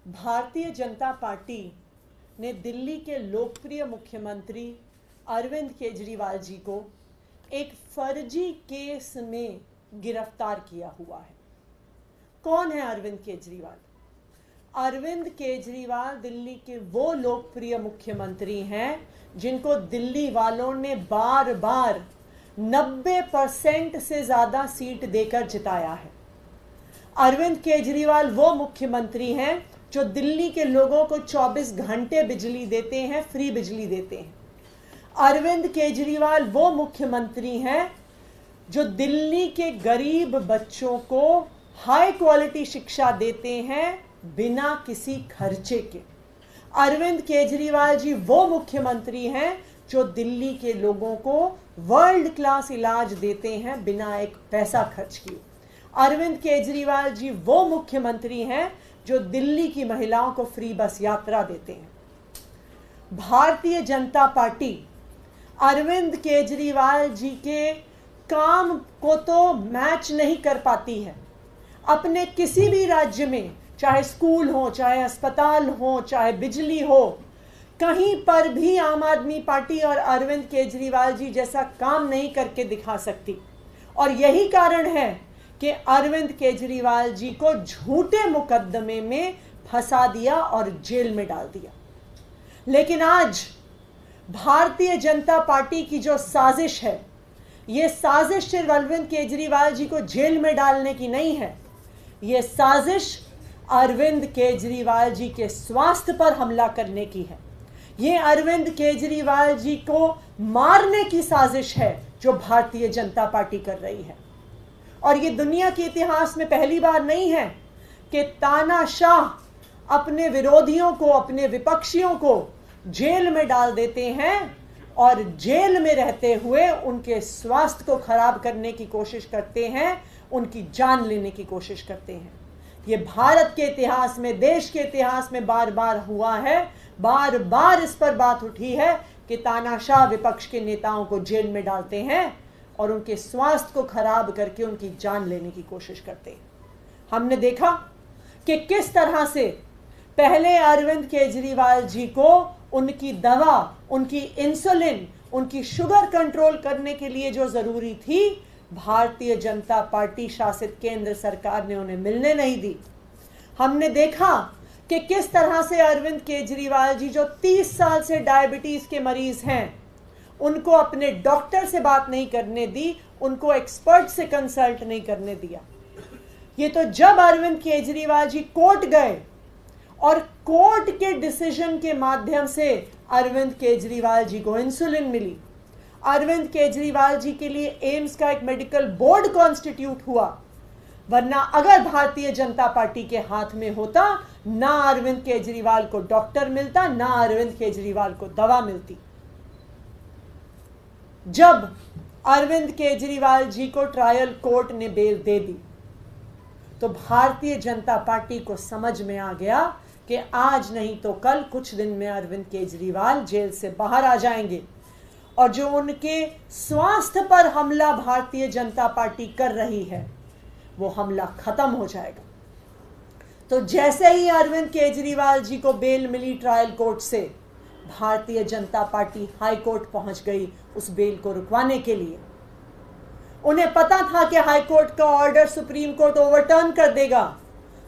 Bharatiya Janata party ने दिल्ली के लोकप्रिय मुख्यमंत्री अरविंद केजरीवाल जी को एक फर्जी केस में गिरफ्तार किया हुआ है। कौन है अरविंद केजरीवाल? अरविंद केजरीवाल दिल्ली के वो लोकप्रिय मुख्यमंत्री हैं जिनको दिल्ली वालों ने बार बार 90% से ज़्यादा सीट देकर जिताया है। अरविंद केजरीवाल वो मुख्यमंत्री हैं जो दिल्ली के लोगों को 24 घंटे बिजली देते हैं, फ्री बिजली देते हैं। अरविंद केजरीवाल वो मुख्यमंत्री हैं जो दिल्ली के गरीब बच्चों को हाई क्वालिटी शिक्षा देते हैं बिना किसी खर्चे के। अरविंद केजरीवाल जी वो मुख्यमंत्री हैं जो दिल्ली के लोगों को वर्ल्ड क्लास इलाज देते हैं बिना एक पैसा खर्च किए। अरविंद केजरीवाल जी वो मुख्यमंत्री हैं जो दिल्ली की महिलाओं को फ्री बस यात्रा देते हैं। भारतीय जनता पार्टी अरविंद केजरीवाल जी के काम को तो मैच नहीं कर पाती है। अपने किसी भी राज्य में, चाहे स्कूल हो, चाहे अस्पताल हो, चाहे बिजली हो, कहीं पर भी आम आदमी पार्टी और अरविंद केजरीवाल जी जैसा काम नहीं करके दिखा सकती। और यही कारण है कि अरविंद केजरीवाल जी को झूठे मुकदमे में फंसा दिया और जेल में डाल दिया। लेकिन आज भारतीय जनता पार्टी की जो साजिश है, ये साजिश सिर्फ अरविंद केजरीवाल जी को जेल में डालने की नहीं है, ये साजिश अरविंद केजरीवाल जी के स्वास्थ्य पर हमला करने की है। ये अरविंद केजरीवाल जी को मारने की साजिश है जो भारतीय जनता पार्टी कर रही है। और ये दुनिया के इतिहास में पहली बार नहीं है कि तानाशाह अपने विरोधियों को, अपने विपक्षियों को जेल में डाल देते हैं और जेल में रहते हुए उनके स्वास्थ्य को खराब करने की कोशिश करते हैं, उनकी जान लेने की कोशिश करते हैं। ये भारत के इतिहास में, देश के इतिहास में बार बार हुआ है। बार बार इस पर बात उठी है कि तानाशाह विपक्ष के नेताओं को जेल में डालते हैं और उनके स्वास्थ्य को खराब करके उनकी जान लेने की कोशिश करते हैं। हमने देखा कि किस तरह से पहले अरविंद केजरीवाल जी को उनकी दवा, उनकी इंसुलिन, उनकी शुगर कंट्रोल करने के लिए जो जरूरी थी, भारतीय जनता पार्टी शासित केंद्र सरकार ने उन्हें मिलने नहीं दी। हमने देखा कि किस तरह से अरविंद केजरीवाल जी जो 30 साल से डायबिटीज के मरीज हैं, उनको अपने डॉक्टर से बात नहीं करने दी, उनको एक्सपर्ट से कंसल्ट नहीं करने दिया। ये तो जब अरविंद केजरीवाल जी कोर्ट गए और कोर्ट के डिसीजन के माध्यम से अरविंद केजरीवाल जी को इंसुलिन मिली, अरविंद केजरीवाल जी के लिए एम्स का एक मेडिकल बोर्ड कॉन्स्टिट्यूट हुआ। वरना अगर भारतीय जनता पार्टी के हाथ में होता, ना अरविंद केजरीवाल को डॉक्टर मिलता, ना अरविंद केजरीवाल को दवा मिलती। जब अरविंद केजरीवाल जी को ट्रायल कोर्ट ने बेल दे दी तो भारतीय जनता पार्टी को समझ में आ गया कि आज नहीं तो कल, कुछ दिन में अरविंद केजरीवाल जेल से बाहर आ जाएंगे और जो उनके स्वास्थ्य पर हमला भारतीय जनता पार्टी कर रही है, वो हमला खत्म हो जाएगा। तो जैसे ही अरविंद केजरीवाल जी को बेल मिली ट्रायल कोर्ट से, Bharatiya Janata party high court पहुंच गई उस बेल को रुकवाने के लिए। उन्हें पता था कि हाई कोर्ट का ऑर्डर सुप्रीम कोर्ट ओवरटर्न कर देगा,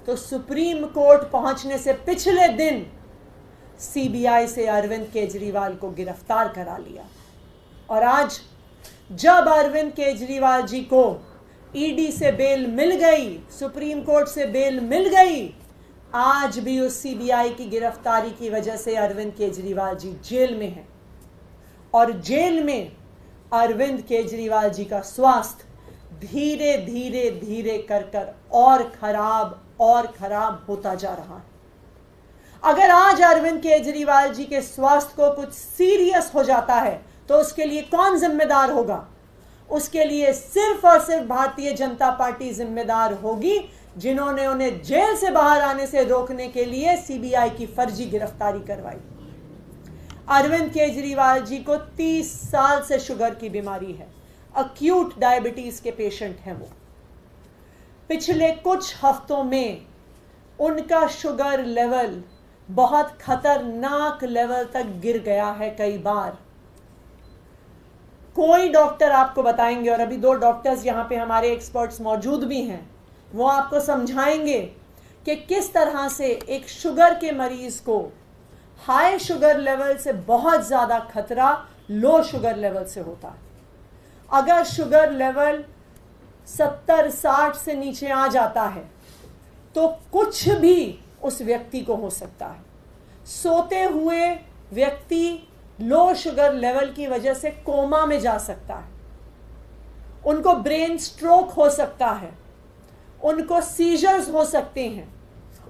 तो सुप्रीम कोर्ट पहुंचने से पिछले दिन सीबीआई से अरविंद केजरीवाल को गिरफ्तार करा लिया। और आज जब अरविंद केजरीवाल जी को ईडी से बेल मिल गई, सुप्रीम कोर्ट से बेल मिल गई, आज भी उस सीबीआई की गिरफ्तारी की वजह से अरविंद केजरीवाल जी जेल में हैं। और जेल में अरविंद केजरीवाल जी का स्वास्थ्य धीरे धीरे धीरे कर और खराब होता जा रहा है। अगर आज अरविंद केजरीवाल जी के स्वास्थ्य को कुछ सीरियस हो जाता है तो उसके लिए कौन जिम्मेदार होगा? उसके लिए सिर्फ और सिर्फ भारतीय जनता पार्टी जिम्मेदार होगी, जिन्होंने उन्हें जेल से बाहर आने से रोकने के लिए सीबीआई की फर्जी गिरफ्तारी करवाई। अरविंद केजरीवाल जी को 30 साल से शुगर की बीमारी है, अक्यूट डायबिटीज के पेशेंट हैं वो। पिछले कुछ हफ्तों में उनका शुगर लेवल बहुत खतरनाक लेवल तक गिर गया है कई बार। कोई डॉक्टर आपको बताएंगे, और अभी 2 डॉक्टर्स यहाँ पे हमारे एक्सपर्ट्स मौजूद भी हैं, वो आपको समझाएंगे कि किस तरह से एक शुगर के मरीज को हाई शुगर लेवल से बहुत ज़्यादा खतरा लो शुगर लेवल से होता है। अगर शुगर लेवल 70-60 से नीचे आ जाता है तो कुछ भी उस व्यक्ति को हो सकता है। सोते हुए व्यक्ति लो शुगर लेवल की वजह से कोमा में जा सकता है, उनको ब्रेन स्ट्रोक हो सकता है, उनको सीजर्स हो सकते हैं,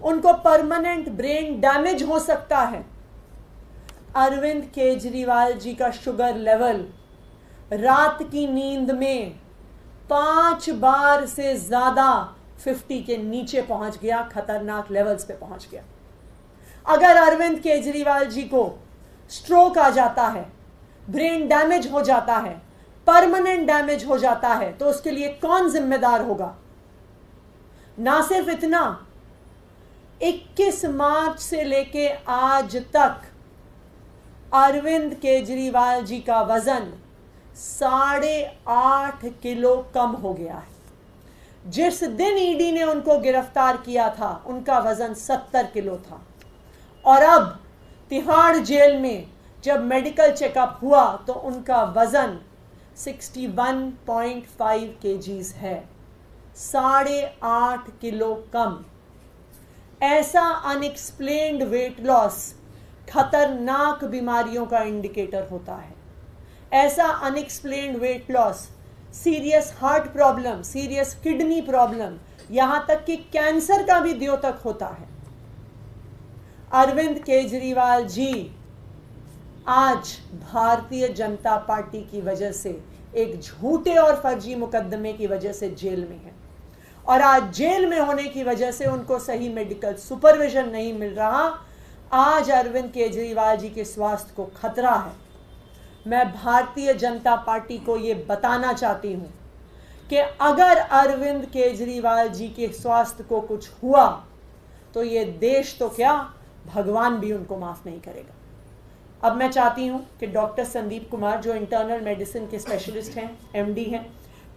उनको परमानेंट ब्रेन डैमेज हो सकता है। अरविंद केजरीवाल जी का शुगर लेवल रात की नींद में 5 बार से ज्यादा 50 के नीचे पहुंच गया, खतरनाक लेवल्स पे पहुंच गया। अगर अरविंद केजरीवाल जी को स्ट्रोक आ जाता है, ब्रेन डैमेज हो जाता है, परमानेंट डैमेज हो जाता है, तो उसके लिए कौन जिम्मेदार होगा? ना सिर्फ इतना, 21 मार्च से लेके आज तक अरविंद केजरीवाल जी का वजन 8.5 किलो कम हो गया है। जिस दिन ईडी ने उनको गिरफ्तार किया था उनका वजन 70 किलो था, और अब तिहाड़ जेल में जब मेडिकल चेकअप हुआ तो उनका वजन 61.5 केजीज है, 8.5 किलो कम। ऐसा अनएक्सप्लेन्ड वेट लॉस खतरनाक बीमारियों का इंडिकेटर होता है। ऐसा unexplained weight loss serious heart problem, serious kidney problem, यहां तक कि कैंसर का भी द्योतक होता है। अरविंद केजरीवाल जी आज भारतीय जनता पार्टी की वजह से, एक झूठे और फर्जी मुकदमे की वजह से जेल में है, और आज जेल में होने की वजह से उनको सही मेडिकल सुपरविजन नहीं मिल रहा। आज अरविंद केजरीवाल जी के स्वास्थ्य को खतरा है। मैं भारतीय जनता पार्टी को यह बताना चाहती हूं कि अगर अरविंद केजरीवाल जी के स्वास्थ्य को कुछ हुआ तो ये देश तो क्या, भगवान भी उनको माफ नहीं करेगा। अब मैं चाहती हूं कि डॉक्टर संदीप कुमार, जो इंटरनल मेडिसिन के स्पेशलिस्ट हैं, एमडी हैं,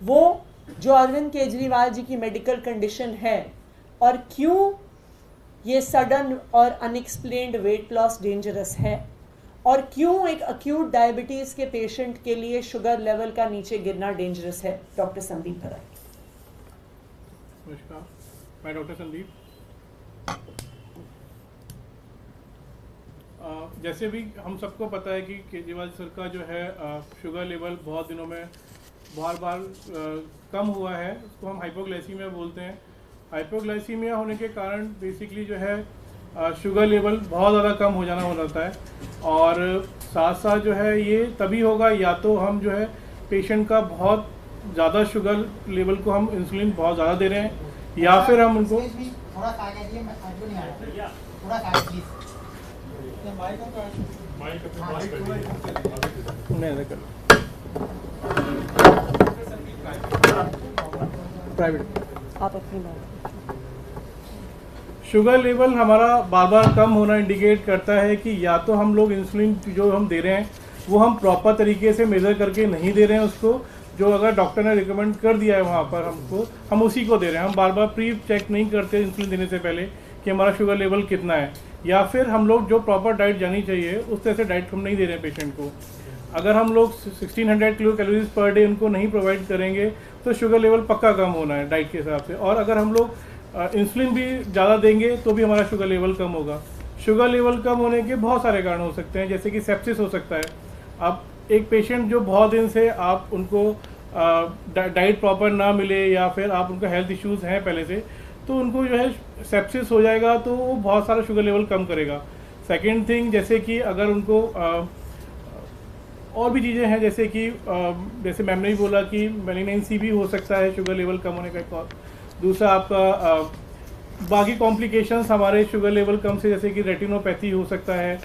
वो जो अरविंद केजरीवाल जी की मेडिकल कंडीशन है और क्यों ये सडन और अनएक्सप्लेन्ड वेट लॉस डेंजरस है, और क्यों एक अक्यूट डायबिटीज के पेशेंट के लिए शुगर लेवल का नीचे गिरना डेंजरस है, डॉक्टर संदीप बताइए। नमस्कार, मैं डॉक्टर संदीप। जैसे भी हम सबको पता है कि केजरीवाल सर का जो है शुगर लेवल बहुत दिनों में बार कम हुआ है, उसको हम हाइपोग्लाइसीमिया बोलते हैं। हाइपोग्लाइसीमिया होने के कारण बेसिकली जो है शुगर लेवल बहुत ज़्यादा कम हो जाना हो जाता है, और साथ साथ जो है ये तभी होगा या तो हम जो है पेशेंट का बहुत ज़्यादा शुगर लेवल को हम इंसुलिन बहुत ज़्यादा दे रहे हैं, या फिर हम उनको प्राइवेट आप अपनी बात। शुगर लेवल हमारा बार बार कम होना इंडिकेट करता है कि या तो हम लोग इंसुलिन जो हम दे रहे हैं वो हम प्रॉपर तरीके से मेज़र करके नहीं दे रहे हैं उसको, जो अगर डॉक्टर ने रिकमेंड कर दिया है वहाँ पर हमको, हम उसी को दे रहे हैं। हम बार बार प्री चेक नहीं करते इंसुलिन देने से पहले कि हमारा शुगर लेवल कितना है, या फिर हम लोग जो प्रॉपर डाइट जानी चाहिए उस तरह से डाइट हम नहीं दे रहे हैं पेशेंट को। अगर हम लोग 1600 किलो कैलोरीज पर डे उनको नहीं प्रोवाइड करेंगे तो शुगर लेवल पक्का कम होना है डाइट के हिसाब से। और अगर हम लोग इंसुलिन भी ज़्यादा देंगे तो भी हमारा शुगर लेवल कम होगा। शुगर लेवल कम होने के बहुत सारे कारण हो सकते हैं, जैसे कि सेप्सिस हो सकता है। अब एक पेशेंट जो बहुत दिन से आप उनको डाइट प्रॉपर ना मिले, या फिर आप उनका हेल्थ इश्यूज़ हैं पहले से, तो उनको जो है सेप्सिस हो जाएगा तो वो बहुत सारा शुगर लेवल कम करेगा। सेकेंड थिंग, जैसे कि अगर उनको और भी चीज़ें हैं, जैसे मैम ने भी बोला कि मेलिनेंसी भी हो सकता है शुगर लेवल कम होने का एक और। दूसरा आपका बाकी कॉम्प्लिकेशंस हमारे शुगर लेवल कम से, जैसे कि रेटिनोपैथी हो सकता है,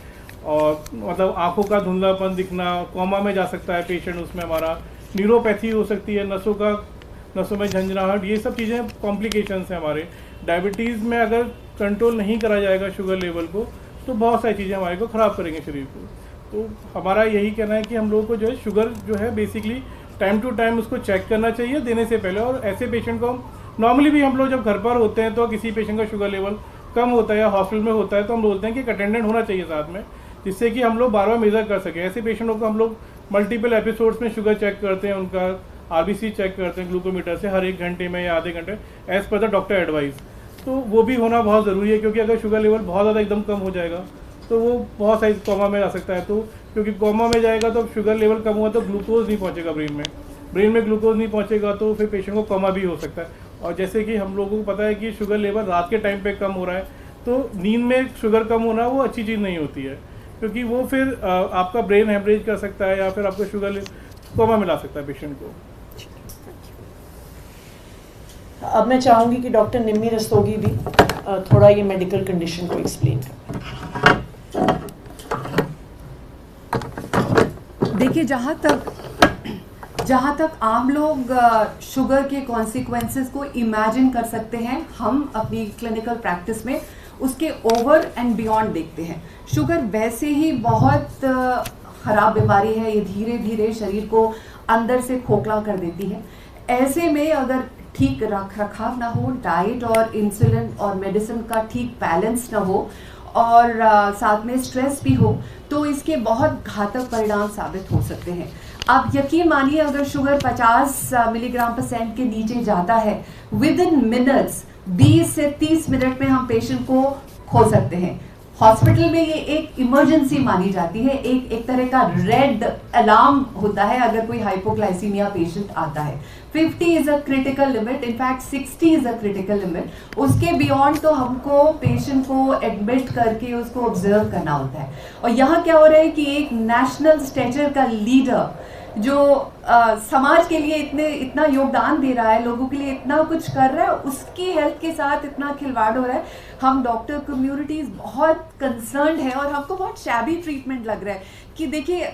और मतलब आंखों का धुंधलापन दिखना, कोमा में जा सकता है पेशेंट, उसमें हमारा न्यूरोपैथी हो सकती है, नसों में झंझनाहट, ये सब चीज़ें कॉम्प्लिकेशंस हैं हमारे। डायबिटीज़ में अगर कंट्रोल नहीं करा जाएगा शुगर लेवल को तो बहुत सारी चीज़ें हमारे को ख़राब करेंगे शरीर को। तो हमारा यही कहना है कि हम लोगों को जो है शुगर जो है बेसिकली टाइम टू टाइम उसको चेक करना चाहिए देने से पहले। और ऐसे पेशेंट को हम नॉर्मली भी हम लोग जब घर पर होते हैं तो किसी पेशेंट का शुगर लेवल कम होता है या हॉस्पिटल में होता है तो हम बोलते हैं कि एक अटेंडेंट होना चाहिए साथ में, जिससे कि हम लोग बार बार मेज़र कर सकें। ऐसे पेशेंटों को हम लोग मल्टीपल एपिसोड्स में शुगर चेक करते हैं, उनका आरबीसी चेक करते हैं ग्लूकोमीटर से हर 1 घंटे में या आधे घंटे as per the doctor advice. तो वो भी होना बहुत ज़रूरी है, क्योंकि अगर शुगर लेवल बहुत ज़्यादा एकदम कम हो जाएगा तो वो बहुत सारी कोमा में आ सकता है। तो क्योंकि कोमा में जाएगा तो शुगर लेवल कम हुआ तो ग्लूकोज नहीं पहुंचेगा ब्रेन में ग्लूकोज नहीं पहुंचेगा तो फिर पेशेंट को कोमा भी हो सकता है। और जैसे कि हम लोगों को पता है कि शुगर लेवल रात के टाइम पे कम हो रहा है, तो नींद में शुगर कम होना वो अच्छी चीज़ नहीं होती है, क्योंकि वो फिर आपका ब्रेन हेमरेज कर सकता है या फिर आपका शुगर कोमा में ला सकता है पेशेंट को। अब मैं चाहूँगी कि डॉक्टर निम्मी रस्तोगी भी थोड़ा ये मेडिकल कंडीशन को एक्सप्लेन करें। देखिए, जहाँ तक आम लोग शुगर के कॉन्सिक्वेंसेस को इमेजिन कर सकते हैं, हम अपनी क्लिनिकल प्रैक्टिस में उसके ओवर एंड बियॉन्ड देखते हैं। शुगर वैसे ही बहुत ख़राब बीमारी है, ये धीरे धीरे शरीर को अंदर से खोखला कर देती है। ऐसे में अगर ठीक रख रखाव ना हो, डाइट और इंसुलिन और मेडिसिन का ठीक बैलेंस ना हो और साथ में स्ट्रेस भी हो, तो इसके बहुत घातक परिणाम साबित हो सकते हैं। आप यकीन मानिए, अगर शुगर 50 मिलीग्राम % के नीचे जाता है, विद इन मिनट्स 20 से 30 मिनट में हम पेशेंट को खो सकते हैं। हॉस्पिटल में ये एक इमरजेंसी मानी जाती है, एक तरह का रेड अलार्म होता है अगर कोई हाइपोग्लाइसीमिया पेशेंट आता है। 50 is a critical limit, in fact 60 is a critical limit. उसके बियॉन्ड तो हमको पेशेंट को एडमिट करके उसको ऑब्जर्व करना होता है। और यहाँ क्या हो रहा है कि एक नेशनल स्टेचर का लीडर जो समाज के लिए इतना योगदान दे रहा है, लोगों के लिए इतना कुछ कर रहा है, उसकी हेल्थ के साथ इतना खिलवाड़ हो रहा है। हम डॉक्टर कम्युनिटीज बहुत कंसर्न्ड है और हमको बहुत शैबी ट्रीटमेंट लग रहा है कि देखिए,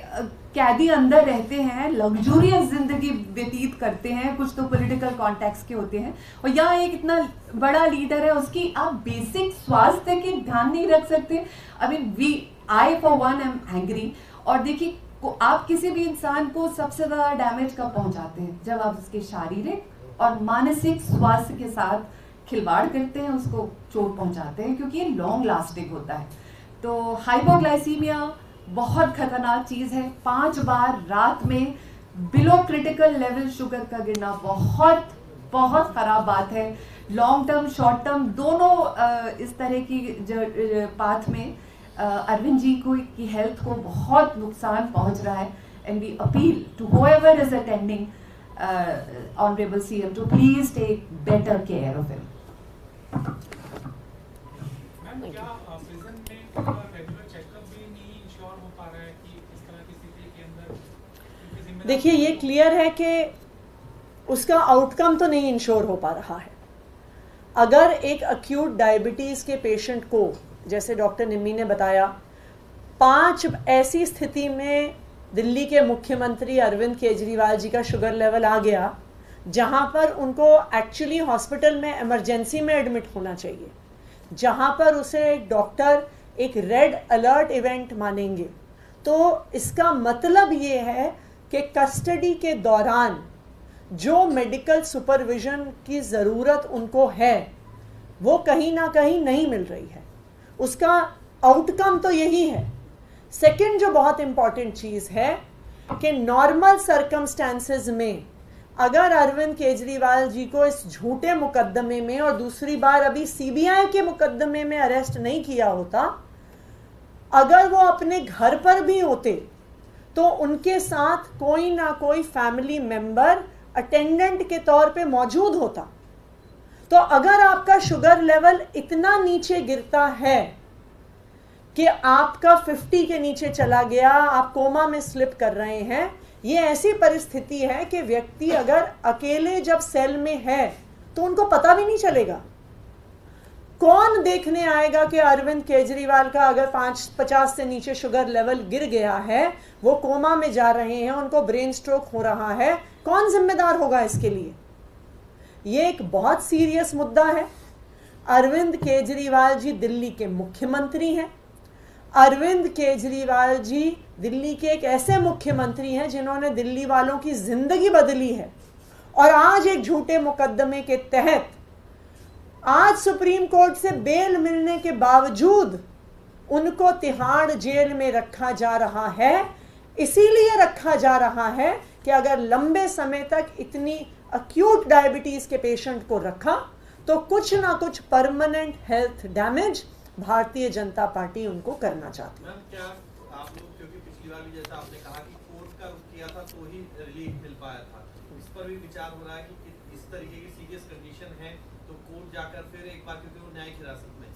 कैदी अंदर रहते हैं, लग्जूरियस जिंदगी व्यतीत करते हैं, कुछ तो पॉलिटिकल कॉन्टेक्स्ट के होते हैं, और यहाँ एक इतना बड़ा लीडर है, उसकी आप बेसिक स्वास्थ्य के ध्यान नहीं रख सकते। I for one am angry. और देखिए, आप किसी भी इंसान को सबसे ज्यादा डैमेज कब पहुंचाते हैं? जब आप उसके शारीरिक और मानसिक स्वास्थ्य के साथ खिलवाड़ करते हैं, उसको चोट पहुंचाते हैं, क्योंकि ये लॉन्ग लास्टिंग होता है। तो हाइपोग्लाइसीमिया बहुत खतरनाक चीज है। 5 बार रात में बिलो क्रिटिकल लेवल शुगर का गिरना बहुत बहुत खराब बात है। लॉन्ग टर्म, शॉर्ट टर्म दोनों इस तरह की पाथ में अरविंद जी को की हेल्थ को बहुत नुकसान पहुंच रहा है। And we appeal to whoever is attending honourable CM to please take better care of him. देखिए, ये क्लियर है कि उसका आउटकम तो नहीं इंश्योर हो पा रहा है। अगर एक एक्यूट डायबिटीज़ के पेशेंट को, जैसे डॉक्टर निम्मी ने बताया, 5 ऐसी स्थिति में दिल्ली के मुख्यमंत्री अरविंद केजरीवाल जी का शुगर लेवल आ गया जहां पर उनको एक्चुअली हॉस्पिटल में इमरजेंसी में एडमिट होना चाहिए, जहां पर उसे डॉक्टर एक रेड अलर्ट इवेंट मानेंगे, तो इसका मतलब ये है कि कस्टडी के दौरान जो मेडिकल सुपरविजन की ज़रूरत उनको है वो कहीं ना कहीं नहीं मिल रही है। उसका आउटकम तो यही है। सेकंड जो बहुत इंपॉर्टेंट चीज़ है कि नॉर्मल सर्कमस्टेंसेस में अगर अरविंद केजरीवाल जी को इस झूठे मुकदमे में और दूसरी बार अभी सीबीआई के मुकदमे में अरेस्ट नहीं किया होता, अगर वो अपने घर पर भी होते तो उनके साथ कोई ना कोई फैमिली मेंबर अटेंडेंट के तौर पे मौजूद होता। तो अगर आपका शुगर लेवल इतना नीचे गिरता है कि आपका 50 के नीचे चला गया, आप कोमा में स्लिप कर रहे हैं, ये ऐसी परिस्थिति है कि व्यक्ति अगर अकेले जब सेल में है तो उनको पता भी नहीं चलेगा। कौन देखने आएगा कि अरविंद केजरीवाल का अगर 50 से नीचे शुगर लेवल गिर गया है, वो कोमा में जा रहे हैं, उनको ब्रेन स्ट्रोक हो रहा है, कौन जिम्मेदार होगा इसके लिए? ये एक बहुत सीरियस मुद्दा है। अरविंद केजरीवाल जी दिल्ली के मुख्यमंत्री हैं। अरविंद केजरीवाल जी दिल्ली के एक ऐसे मुख्यमंत्री हैं जिन्होंने दिल्ली वालों की जिंदगी बदली है, और आज एक झूठे मुकदमे के तहत आज सुप्रीम कोर्ट से बेल मिलने के बावजूद उनको तिहाड़ जेल में रखा जा रहा है। इसीलिए रखा जा रहा है कि अगर लंबे समय तक इतनी अक्यूट डायबिटीज के पेशेंट को रखा तो कुछ ना कुछ permanent health damage Bharatiya Janata party उनको करना चाहती है। मैम, क्या आप लोग, क्योंकि पिछली बार भी जैसा आपने कहा कि कोर्ट का रुख किया था तो ही रिलीफ मिल पाया था, इस पर भी विचार हो रहा है कि इस तरीके की सीरियस कंडीशन है तो कोर्ट जाकर फिर एक बार, क्योंकि वो न्यायिक हिरासत में।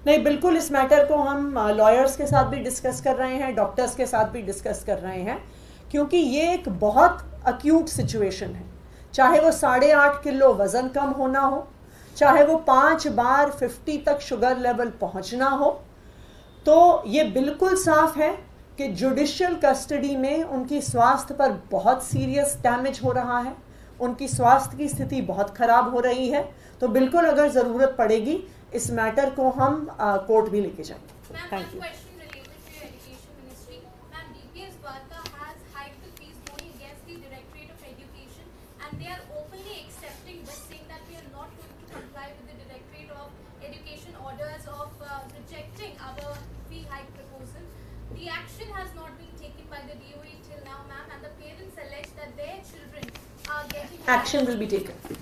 नहीं, बिल्कुल इस मैटर को हम लॉयर्स के साथ भी डिस्कस कर रहे हैं, डॉक्टर्स के साथ भी डिस्कस कर रहे हैं, क्योंकि ये एक बहुत अक्यूट सिचुएशन है। चाहे वो 8.5 किलो वजन कम होना हो, चाहे वो 5 बार 50 तक शुगर लेवल पहुंचना हो, तो ये बिल्कुल साफ है कि जुडिशियल कस्टडी में उनकी स्वास्थ्य पर बहुत सीरियस डैमेज हो रहा है, उनकी स्वास्थ्य की स्थिति बहुत खराब हो रही है। तो बिल्कुल अगर ज़रूरत पड़ेगी इस मैटर को हम कोर्ट भी लेके जाएंगे। Thank you. The action has not been taken by the DOE till now, ma'am, and the parents allege that their children are getting... Action will be taken.